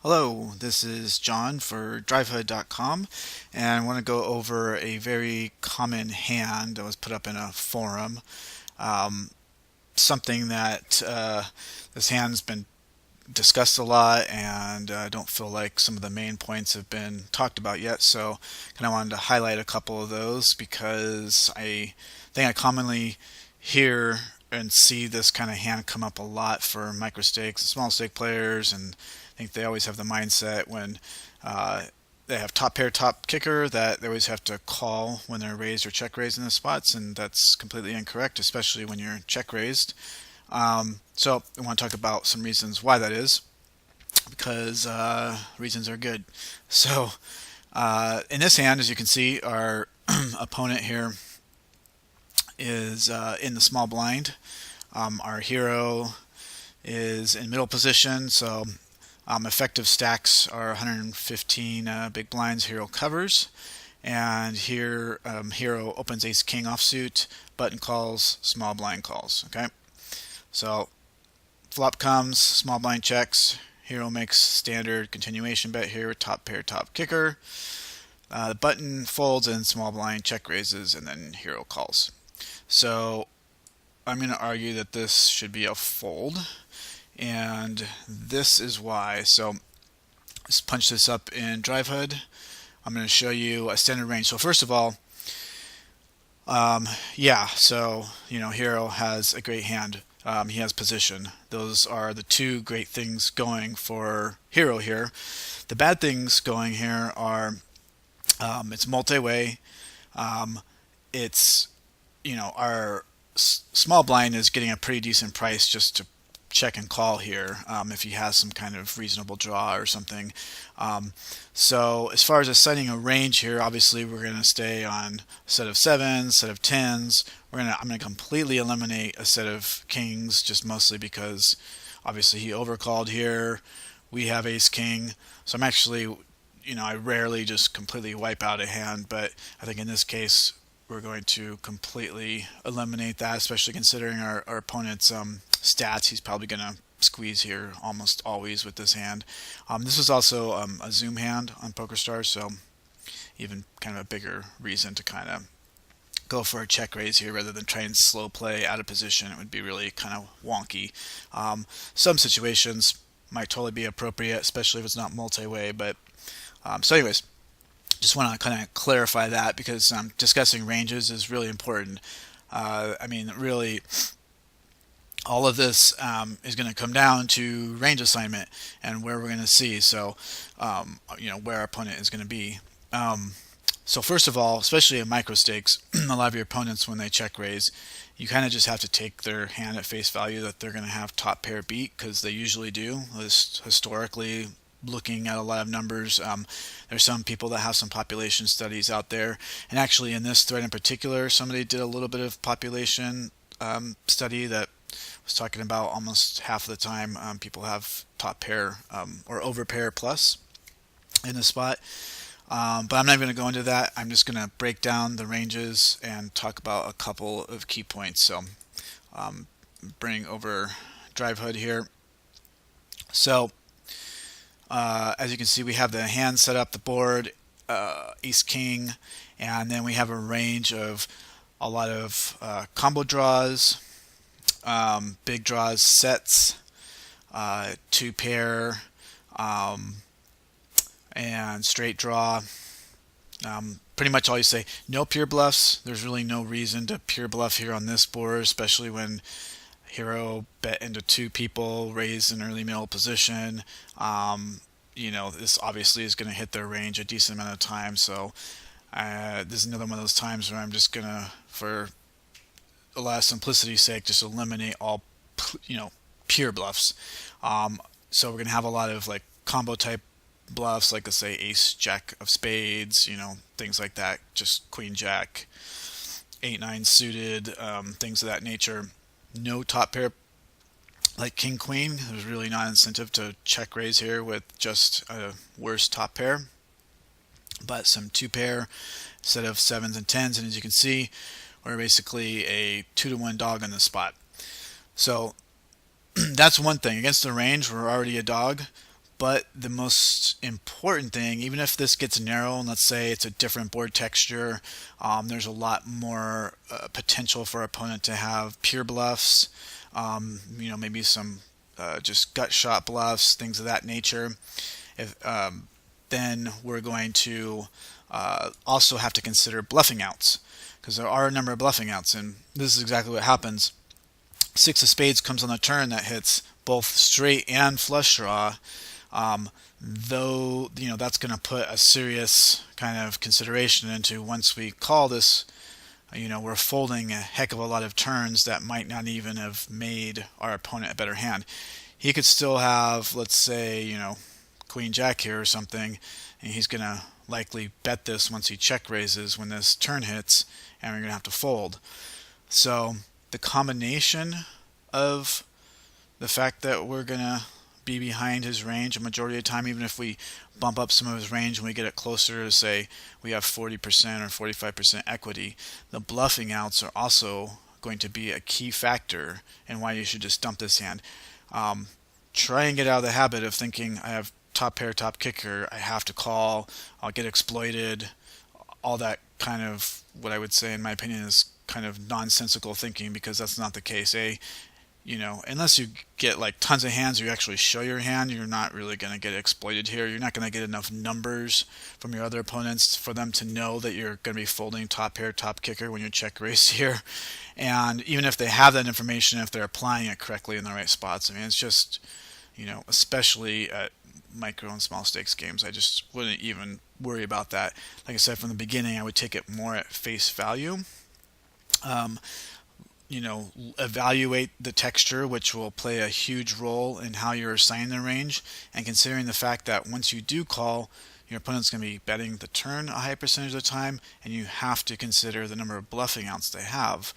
Hello, this is John for Drivehud.com, and I want to go over a very common hand that was put up in a forum. Um, Something that this hand's been discussed a lot, and I don't feel like some of the main points have been talked about yet. So, kind of wanted to highlight a couple of those because I think I commonly hear and see this kind of hand come up a lot for micro stakes and small stake players, and I think they always have the mindset when uh, they have top pair, top kicker that they always have to call when they're raised or check raised in the spots, and that's completely incorrect, especially when you're check raised. So I want to talk about some reasons why that is, because reasons are good. So in this hand, as you can see, our opponent here is in the small blind. Our hero is in middle position, so effective stacks are 115 big blinds. Hero covers, and here hero opens ace king offsuit, button calls, small blind calls. Okay, so flop comes, small blind checks. Hero makes standard continuation bet here, top pair, top kicker. The button folds and small blind check raises, and then hero calls. So I'm going to argue that this should be a fold, and this is why. So let's punch this up in Drivehud. I'm going to show you a standard range. So first of all, yeah, so Hero has a great hand. He has position. Those are the two great things going for Hero here. The bad things going here are it's multi-way. It's our small blind is getting a pretty decent price just to check and call here if he has some kind of reasonable draw or something. So as far as assigning a range here, obviously we're going to stay on a set of sevens, set of tens. I'm going to completely eliminate a set of kings, just mostly because obviously he overcalled here. We have ace king, so I'm actually, I rarely just completely wipe out a hand, but I think in this case we're going to completely eliminate that, especially considering our opponent's stats. He's probably going to squeeze here almost always with this hand. This was also a zoom hand on PokerStars, so even kind of a bigger reason to kind of go for a check raise here rather than try and slow play out of position. It would be really kind of wonky. Some situations might totally be appropriate, especially if it's not multi-way. But so anyways, just want to kind of clarify that because discussing ranges is really important. I mean, really, all of this is going to come down to range assignment and where we're going to see. So, where our opponent is going to be. So first of all, especially in micro stakes, a lot of your opponents, when they check raise, you kind of just have to take their hand at face value that they're going to have top pair beat, because they usually do. Historically, looking at a lot of numbers, there's some people that have some population studies out there, and actually in this thread in particular, somebody did a little bit of population study that was talking about almost half of the time people have top pair or over pair plus in the spot. But I'm not going to go into that. I'm just going to break down the ranges and talk about a couple of key points. So bring over Drivehud here. So as you can see, we have the hand set up, the board, ace king, and then we have a range of a lot of combo draws, big draws, sets, two pair, and straight draw. Pretty much all you say, no pure bluffs. There's really no reason to pure bluff here on this board, especially when hero bet into two people, raised in early middle position. This obviously is going to hit their range a decent amount of time. So this is another one of those times where I'm just going to, for a lot of simplicity's sake, just eliminate all, pure bluffs. So we're going to have a lot of like combo type bluffs, like let's say ace jack of spades, things like that, just queen jack, 8-9 suited, things of that nature. No top pair like king queen. There's really not incentive to check raise here with just a worse top pair, but some two pair set of sevens and tens, and as you can see, we're basically a 2-to-1 dog on the spot. So that's one thing. Against the range, we're already a dog. But the most important thing, even if this gets narrow, and let's say it's a different board texture, there's a lot more potential for our opponent to have pure bluffs, maybe some just gut shot bluffs, things of that nature. If Then we're going to also have to consider bluffing outs, because there are a number of bluffing outs, and this is exactly what happens. Six of spades comes on the turn that hits both straight and flush draw. Though that's going to put a serious kind of consideration into, once we call this, we're folding a heck of a lot of turns that might not even have made our opponent a better hand. He could still have, let's say, queen jack here or something, and he's going to likely bet this once he check raises when this turn hits, and we're going to have to fold. So the combination of the fact that we're going to be behind his range a majority of the time, even if we bump up some of his range and we get it closer to, say, we have 40% or 45% equity, the bluffing outs are also going to be a key factor in why you should just dump this hand. Try and get out of the habit of thinking, I have top pair, top kicker, I have to call, I'll get exploited. All that kind of, what I would say in my opinion, is kind of nonsensical thinking, because that's not the case. Unless you get like tons of hands or you actually show your hand, you're not really going to get exploited here. You're not going to get enough numbers from your other opponents for them to know that you're going to be folding top pair, top kicker when you check raise here. And even if they have that information, if they're applying it correctly in the right spots, I mean, it's just, especially at micro and small stakes games, I just wouldn't even worry about that. Like I said from the beginning, I would take it more at face value. Evaluate the texture, which will play a huge role in how you're assigning the range, and considering the fact that once you do call, your opponent's going to be betting the turn a high percentage of the time, and you have to consider the number of bluffing outs they have.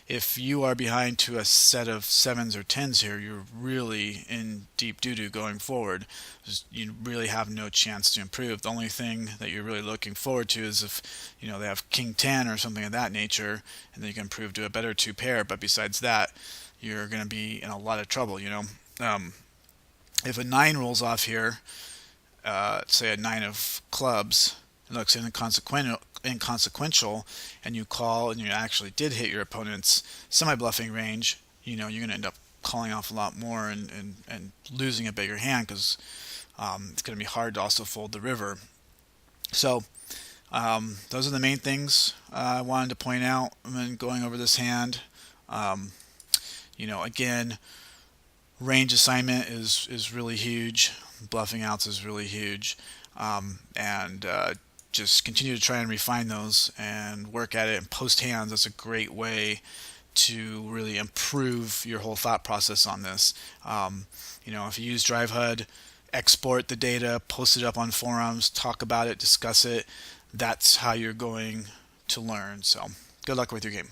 If you are behind to a set of sevens or tens here, you're really in deep doo-doo going forward. You really have no chance to improve. The only thing that you're really looking forward to is if they have king 10 or something of that nature, and then you can improve to a better two pair. But besides that, you're going to be in a lot of trouble. If a 9 rolls off here, say a 9 of clubs, it looks inconsequential, and you call and you actually did hit your opponent's semi-bluffing range, you're going to end up calling off a lot more and losing a bigger hand, because it's going to be hard to also fold the river. So those are the main things I wanted to point out when going over this hand. Again, range assignment is really huge. Bluffing outs is really huge. And just continue to try and refine those and work at it, and post hands. That's a great way to really improve your whole thought process on this. If you use Drivehud, export the data, post it up on forums, talk about it, discuss it. That's how you're going to learn. So good luck with your game.